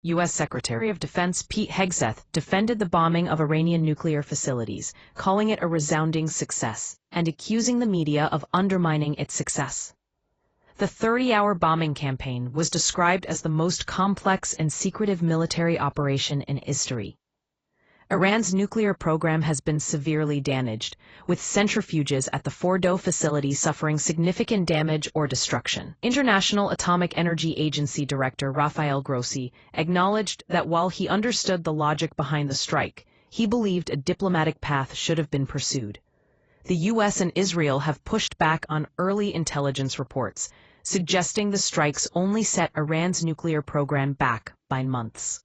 U.S. Secretary of Defense Pete Hegseth defended the bombing of Iranian nuclear facilities, calling it a resounding success, and accusing the media of undermining its success. The 30-hour bombing campaign was described as the most complex and secretive military operation in history. Iran's nuclear program has been severely damaged, with centrifuges at the Fordow facility suffering significant damage or destruction. International Atomic Energy Agency Director Rafael Grossi acknowledged that while he understood the logic behind the strike, he believed a diplomatic path should have been pursued. The U.S. and Israel have pushed back on early intelligence reports, suggesting the strikes only set Iran's nuclear program back by months.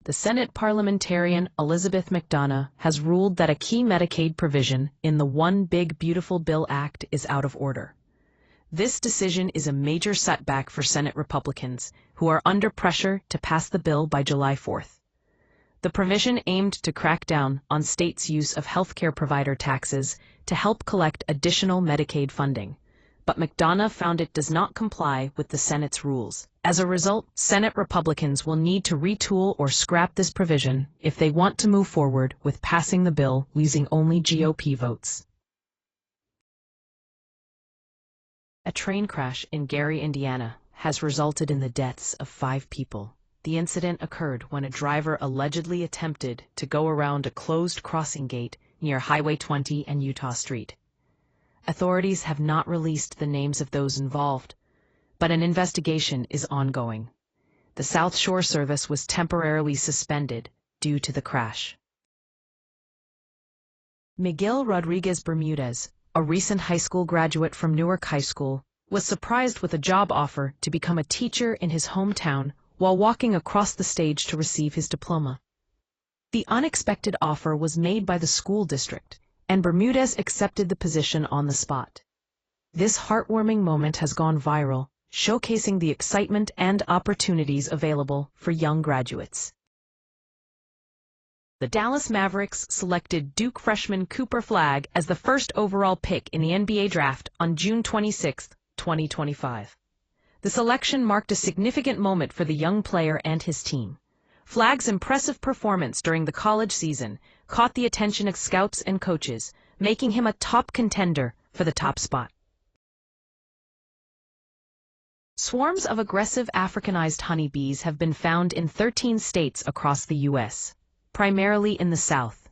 The Senate Parliamentarian Elizabeth McDonough has ruled that a key Medicaid provision in the One Big Beautiful Bill Act is out of order. This decision is a major setback for Senate Republicans, who are under pressure to pass the bill by July 4th. The provision aimed to crack down on states' use of healthcare provider taxes to help collect additional Medicaid funding, but McDonough found it does not comply with the Senate's rules. As a result, Senate Republicans will need to retool or scrap this provision if they want to move forward with passing the bill using only GOP votes. A train crash in Gary, Indiana, has resulted in the deaths of 5 people. The incident occurred when a driver allegedly attempted to go around a closed crossing gate near Highway 20 and Utah Street. Authorities have not released the names of those involved, but an investigation is ongoing. The South Shore service was temporarily suspended due to the crash. Miguel Rodriguez Bermudez, a recent high school graduate from Newark High School, was surprised with a job offer to become a teacher in his hometown while walking across the stage to receive his diploma. The unexpected offer was made by the school district, and Bermudez accepted the position on the spot. This heartwarming moment has gone viral, showcasing the excitement and opportunities available for young graduates. The Dallas Mavericks selected Duke freshman Cooper Flagg as the first overall pick in the NBA draft on June 26, 2025. The selection marked a significant moment for the young player and his team. Flagg's impressive performance during the college season caught the attention of scouts and coaches, making him a top contender for the top spot. Swarms of aggressive Africanized honeybees have been found in 13 states across the U.S., primarily in the South.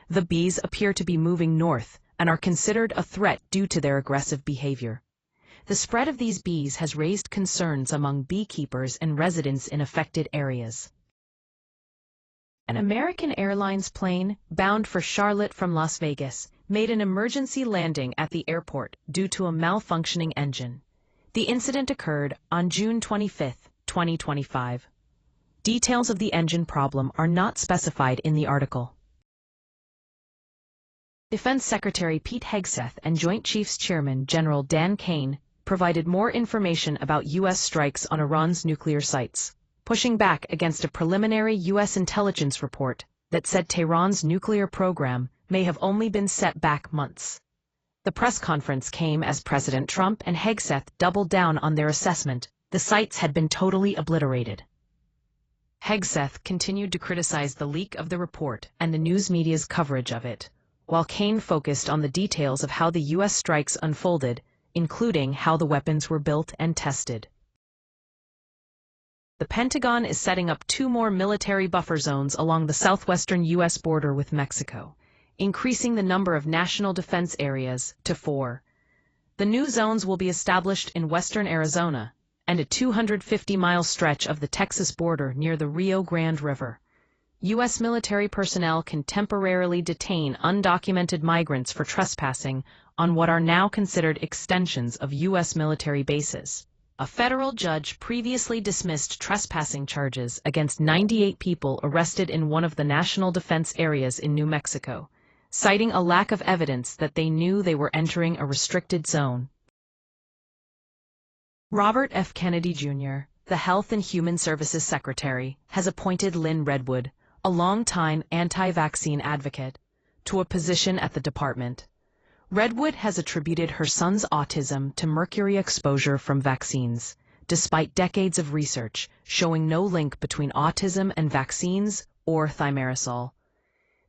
The bees appear to be moving north and are considered a threat due to their aggressive behavior. The spread of these bees has raised concerns among beekeepers and residents in affected areas. An American Airlines plane, bound for Charlotte from Las Vegas, made an emergency landing at the airport due to a malfunctioning engine. The incident occurred on June 25, 2025. Details of the engine problem are not specified in the article. Defense Secretary Pete Hegseth and Joint Chiefs Chairman General Dan Kane provided more information about U.S. strikes on Iran's nuclear sites, pushing back against a preliminary U.S. intelligence report that said Tehran's nuclear program may have only been set back months. The press conference came as President Trump and Hegseth doubled down on their assessment the sites had been totally obliterated. Hegseth continued to criticize the leak of the report and the news media's coverage of it, while Kane focused on the details of how the U.S. strikes unfolded, including how the weapons were built and tested. The Pentagon is setting up 2 more military buffer zones along the southwestern U.S. border with Mexico, increasing the number of national defense areas to 4. The new zones will be established in western Arizona and a 250-mile stretch of the Texas border near the Rio Grande River. U.S. military personnel can temporarily detain undocumented migrants for trespassing on what are now considered extensions of U.S. military bases. A federal judge previously dismissed trespassing charges against 98 people arrested in one of the national defense areas in New Mexico, citing a lack of evidence that they knew they were entering a restricted zone. Robert F. Kennedy Jr., the Health and Human Services Secretary, has appointed Lynn Redwood, a longtime anti-vaccine advocate, to a position at the department. Redwood has attributed her son's autism to mercury exposure from vaccines, despite decades of research showing no link between autism and vaccines or thimerosal.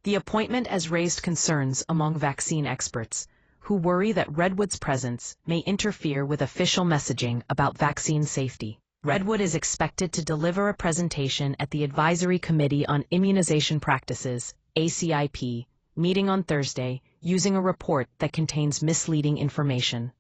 The appointment has raised concerns among vaccine experts, who worry that Redwood's presence may interfere with official messaging about vaccine safety. Redwood is expected to deliver a presentation at the Advisory Committee on Immunization Practices, ACIP, meeting on Thursday, using a report that contains misleading information.